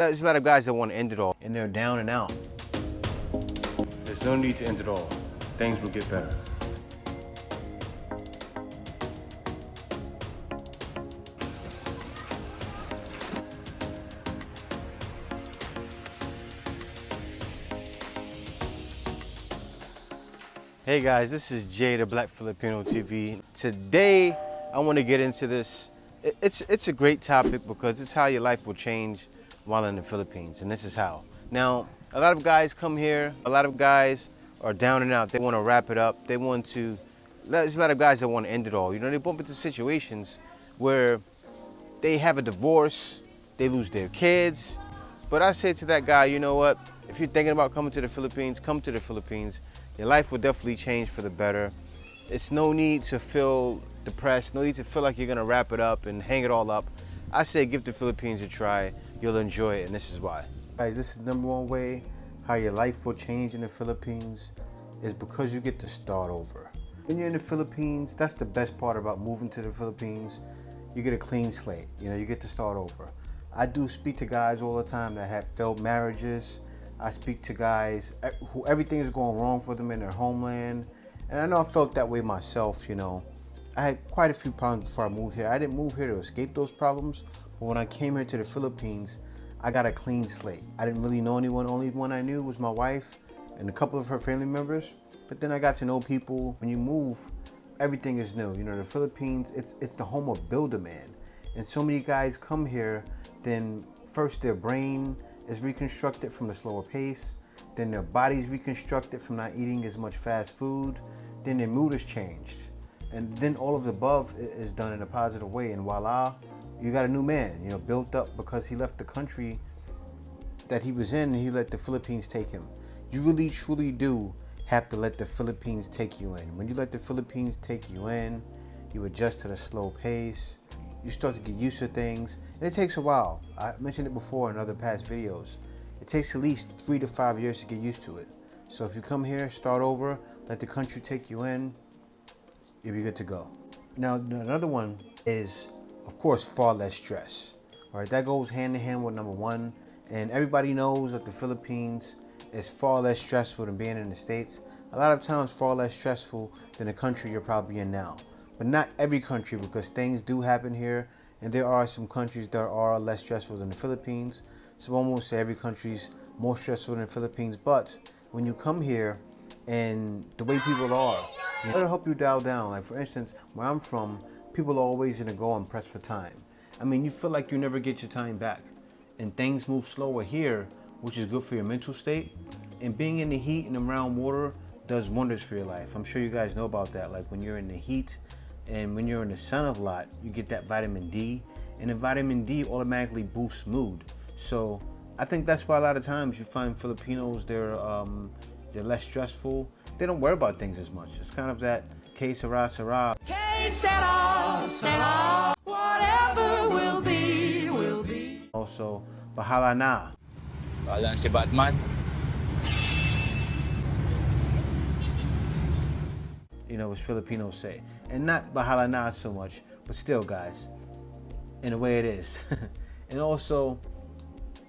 There's a lot of guys that want to end it all, and they're down and out. There's no need to end it all. Things will get better. Hey guys, this is Jay, the Black Filipino TV. Today, I want to get into this. It's a great topic because it's how your life will change while in the Philippines, and this is how. Now, a lot of guys come here, a lot of guys are down and out. They want to wrap it up. There's a lot of guys that want to end it all. You know, they bump into situations where they have a divorce, they lose their kids. But I say to that guy, you know what? If you're thinking about coming to the Philippines, come to the Philippines. Your life will definitely change for the better. It's no need to feel depressed, no need to feel like you're gonna wrap it up and hang it all up. I say give the Philippines a try. You'll enjoy it, and this is why. Guys, this is the #1 way how your life will change in the Philippines is because you get to start over. When you're in the Philippines, that's the best part about moving to the Philippines. You get a clean slate. You know, you get to start over. I do speak to guys all the time that have failed marriages. I speak to guys who everything is going wrong for them in their homeland. And I know I felt that way myself, you know. I had quite a few problems before I moved here. I didn't move here to escape those problems, but when I came here to the Philippines, I got a clean slate. I didn't really know anyone. Only one I knew was my wife and a couple of her family members. But then I got to know people. When you move, everything is new. You know, the Philippines, it's the home of Build-A-Man. And so many guys come here, then first their brain is reconstructed from the slower pace, then their body's reconstructed from not eating as much fast food, then their mood is changed. And then all of the above is done in a positive way, and voila, you got a new man, you know, built up because he left the country that he was in and he let the Philippines take him. You really truly do have to let the Philippines take you in. When you let the Philippines take you in, you adjust to the slow pace, you start to get used to things, and it takes a while. I mentioned it before in other past videos. It takes at least 3 to 5 years to get used to it. So if you come here, start over, let the country take you in, you'll be good to go. Now, another one is, of course, far less stress. All right, that goes hand in hand with #1. And everybody knows that the Philippines is far less stressful than being in the States. A lot of times far less stressful than the country you're probably in now. But not every country, because things do happen here, and there are some countries that are less stressful than the Philippines. So I won't say every country's more stressful than the Philippines, but when you come here and the way people are, it'll help you dial down. Like for instance, where I'm from, people are always gonna go and press for time. I mean, you feel like you never get your time back. And things move slower here, which is good for your mental state. And being in the heat and around water does wonders for your life. I'm sure you guys know about that. Like when you're in the heat, and when you're in the sun a lot, you get that vitamin D, and the vitamin D automatically boosts mood. So I think that's why a lot of times you find Filipinos, they're less stressful. They don't worry about things as much. It's kind of that que sera, sera. Que sera, sera. Whatever will be, will be. Also, bahala na. Walang si Batman. You know, as Filipinos say. And not bahala na so much, but still, guys, in a way it is. And also,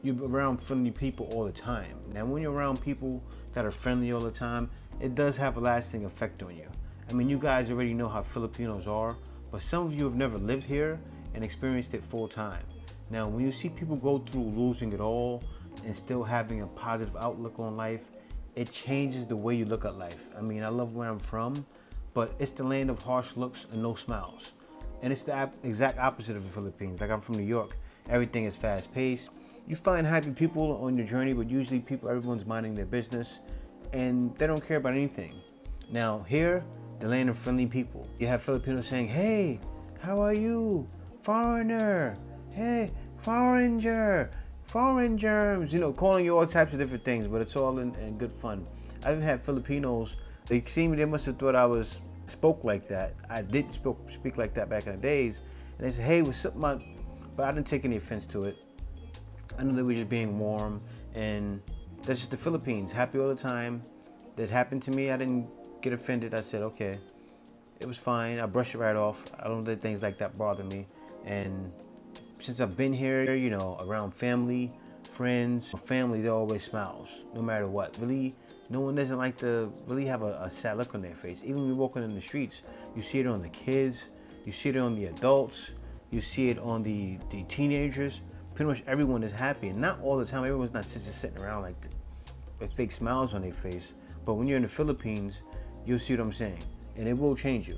you're around friendly people all the time. Now, when you're around people that are friendly all the time, it does have a lasting effect on you. I mean, you guys already know how Filipinos are, but some of you have never lived here and experienced it full time. Now, when you see people go through losing it all and still having a positive outlook on life, it changes the way you look at life. I mean, I love where I'm from, but it's the land of harsh looks and no smiles. And it's the exact opposite of the Philippines. Like, I'm from New York. Everything is fast paced. You find happy people on your journey, but usually everyone's minding their business and they don't care about anything. Now here, the land of friendly people. You have Filipinos saying, hey, how are you? Foreigner. Hey, foreigner. Foreign germs. You know, calling you all types of different things, but it's all in good fun. I've had Filipinos, they see me, they must have thought I spoke like that. I did speak like that back in the days. And they said, hey, what's up, man? But I didn't take any offense to it. I know they were just being warm, and that's just the Philippines. Happy all the time. That happened to me. I didn't get offended. I said, okay, it was fine. I brushed it right off. I don't let things like that bother me. And since I've been here, you know, around family, friends, family, there always smiles, no matter what. Really, no one doesn't like to really have a sad look on their face. Even when you're walking in the streets, you see it on the kids, you see it on the adults, you see it on the teenagers. Pretty much everyone is happy, and not all the time. Everyone's not just sitting around like with fake smiles on their face. But when you're in the Philippines, you'll see what I'm saying, and it will change you.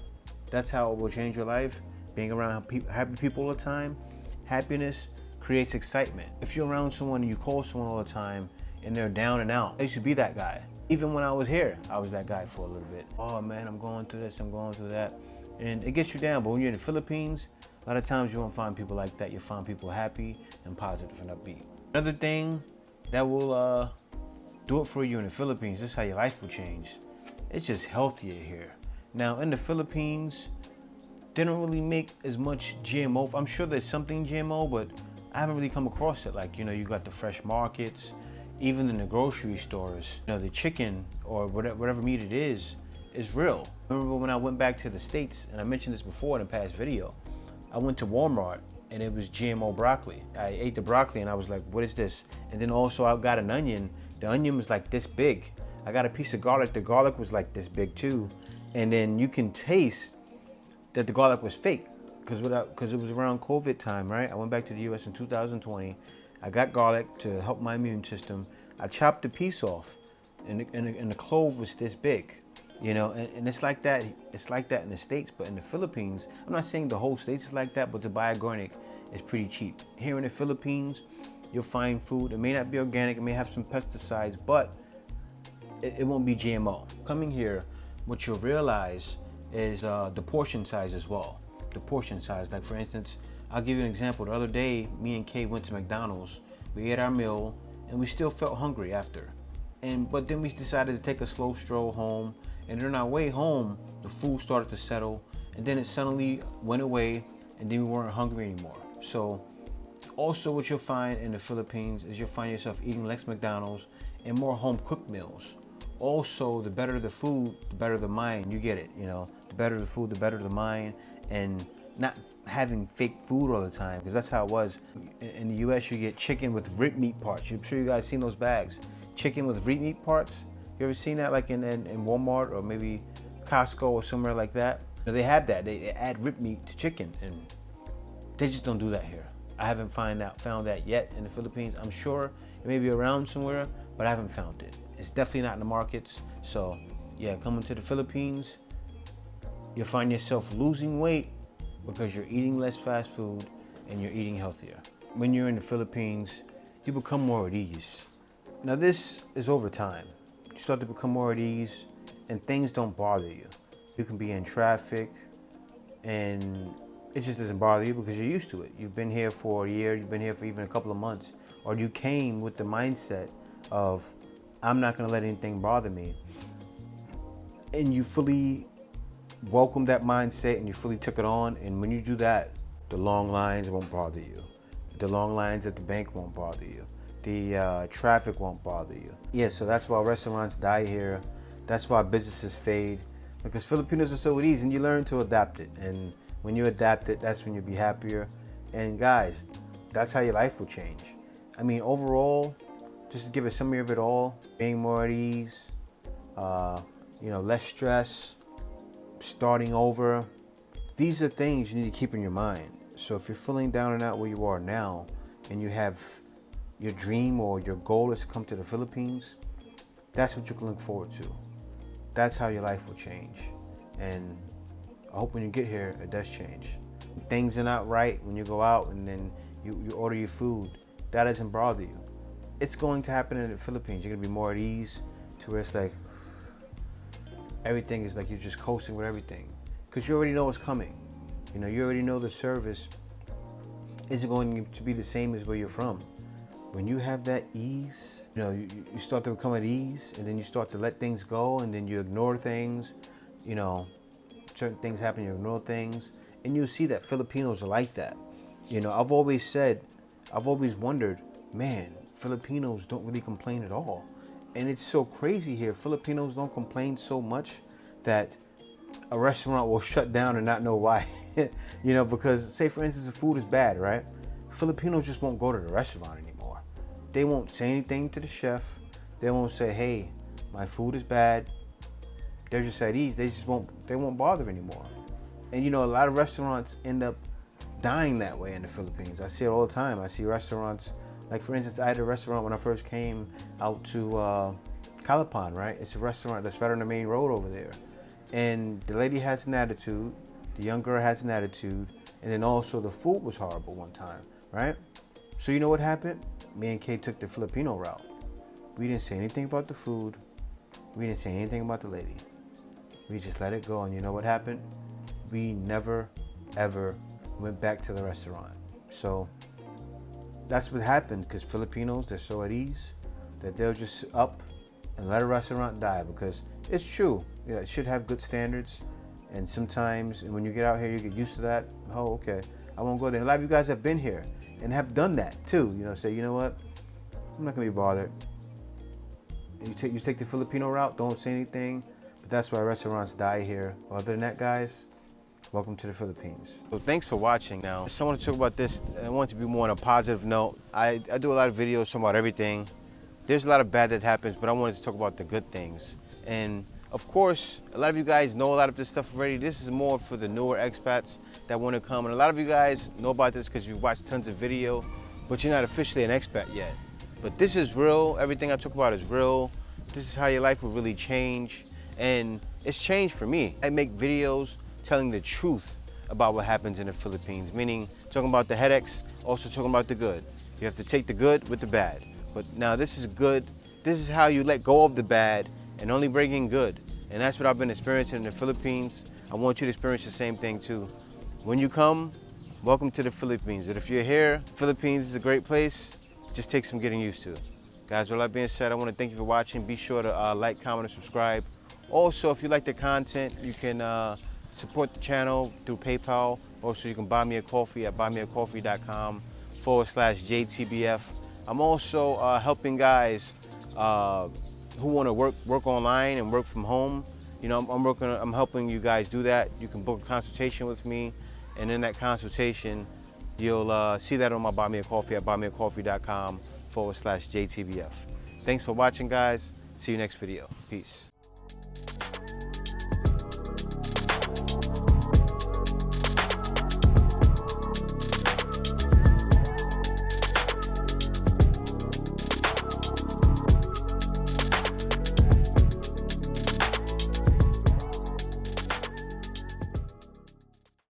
That's how it will change your life. Being around happy people all the time, happiness creates excitement. If you're around someone and you call someone all the time and they're down and out, I used to be that guy. Even when I was here, I was that guy for a little bit. Oh man, I'm going through this, I'm going through that. And it gets you down, but when you're in the Philippines, a lot of times you won't find people like that. You'll find people happy and positive and upbeat. Another thing that will do it for you in the Philippines, this is how your life will change. It's just healthier here. Now in the Philippines, they don't really make as much GMO. I'm sure there's something GMO, but I haven't really come across it. Like, you got the fresh markets, even in the grocery stores, the chicken or whatever meat it is real. I remember when I went back to the States, and I mentioned this before in a past video, I went to Walmart and it was GMO broccoli. I ate the broccoli and I was like, what is this? And then also I got an onion. The onion was like this big. I got a piece of garlic. The garlic was like this big too. And then you can taste that the garlic was fake because it was around COVID time, right? I went back to the US in 2020. I got garlic to help my immune system. I chopped the piece off and the clove was this big, and it's like that. It's like that in the States, but in the Philippines, I'm not saying the whole States is like that, but to buy organic is pretty cheap. Here in the Philippines, you'll find food. It may not be organic, it may have some pesticides, but it won't be GMO. Coming here, what you'll realize is the portion size as well. The portion size, like for instance, I'll give you an example. The other day, me and Kay went to McDonald's. We ate our meal, and we still felt hungry after. But then we decided to take a slow stroll home, and on our way home, the food started to settle, and then it suddenly went away, and then we weren't hungry anymore. So, also what you'll find in the Philippines is you'll find yourself eating less McDonald's and more home-cooked meals. Also, the better the food, the better the mind. You get it, the better the food, the better the mind, and not having fake food all the time, because that's how it was. In the US, you get chicken with rib meat parts. I'm sure you guys seen those bags. Chicken with rib meat parts. You ever seen that like in Walmart or maybe Costco or somewhere like that? They have that. They add rib meat to chicken, and they just don't do that here. I haven't found that yet in the Philippines. I'm sure it may be around somewhere, but I haven't found it. It's definitely not in the markets. So yeah, coming to the Philippines, you'll find yourself losing weight because you're eating less fast food and you're eating healthier. When you're in the Philippines, you become more at ease. Now this is over time. You start to become more at ease and things don't bother you. You can be in traffic and it just doesn't bother you because you're used to it. You've been here for a year, you've been here for even a couple of months, or you came with the mindset of, I'm not gonna let anything bother me. And you fully welcome that mindset and you fully took it on. And when you do that, the long lines won't bother you. The long lines at the bank won't bother you. The traffic won't bother you. Yeah, so that's why restaurants die here. That's why businesses fade, because Filipinos are so at ease and you learn to adapt it. And when you adapt it, that's when you'll be happier. And guys, that's how your life will change. I mean, overall, just to give a summary of it all, being more at ease, less stress, starting over. These are things you need to keep in your mind. So if you're feeling down and out where you are now, and you have your dream or your goal is to come to the Philippines, that's what you can look forward to. That's how your life will change. And I hope when you get here, it does change. When things are not right when you go out and then you order your food, that doesn't bother you. It's going to happen in the Philippines. You're gonna be more at ease to where it's like, everything is like you're just coasting with everything. Because you already know what's coming. You already know the service isn't going to be the same as where you're from. When you have that ease, you start to become at ease, and then you start to let things go, and then you ignore things. Certain things happen, you ignore things, and you'll see that Filipinos are like that. I've always wondered, man, Filipinos don't really complain at all. And it's so crazy here. Filipinos don't complain so much that a restaurant will shut down and not know why. Because say for instance, the food is bad, right? Filipinos just won't go to the restaurant anymore. they won't say anything to the chef. They won't say, hey, my food is bad. They're just at ease. They won't bother anymore. And you know, a lot of restaurants end up dying that way in the Philippines. I see it all the time. I see restaurants, like for instance, I had a restaurant when I first came out to Calapan, right? It's a restaurant that's right on the main road over there. And the lady has an attitude, the young girl has an attitude, and then also the food was horrible one time, right? So you know what happened? Me and Kay took the Filipino route. We didn't say anything about the food. We didn't say anything about the lady. We just let it go, and you know what happened? We never, ever went back to the restaurant. So that's what happened, because Filipinos, they're so at ease that they'll just up and let a restaurant die, because it's true. Yeah, it should have good standards, and sometimes and when you get out here, you get used to that. Oh, okay, I won't go there. And a lot of you guys have been here and have done that too. You know, say, you know what, I'm not gonna be bothered. And you take the Filipino route, don't say anything. But that's why restaurants die here. Other than that, guys, welcome to the Philippines. So thanks for watching. Now, I want to talk about this. I want to be more on a positive note. I do a lot of videos talking about everything. There's a lot of bad that happens, but I wanted to talk about the good things. And of course, a lot of you guys know a lot of this stuff already. This is more for the newer expats that want to come. And a lot of you guys know about this because you've watched tons of video, but you're not officially an expat yet. But this is real. Everything I talk about is real. This is how your life will really change. And it's changed for me. I make videos telling the truth about what happens in the Philippines, meaning talking about the headaches, also talking about the good. You have to take the good with the bad. But now this is good. This is how you let go of the bad and only bring in good. And that's what I've been experiencing in the Philippines. I want you to experience the same thing too. When you come, welcome to the Philippines. But if you're here, Philippines is a great place. Just take some getting used to. Guys, with all that being said, I want to thank you for watching. Be sure to like, comment, and subscribe. Also, if you like the content, you can support the channel through PayPal. Also, you can buy me a coffee at buymeacoffee.com/JTBF. I'm also helping guys who want to work online and work from home. You know, I'm helping you guys do that. You can book a consultation with me, and in that consultation, you'll see that on my Buy Me a Coffee at buymeacoffee.com/JTBF. Thanks for watching, guys. See you next video. Peace.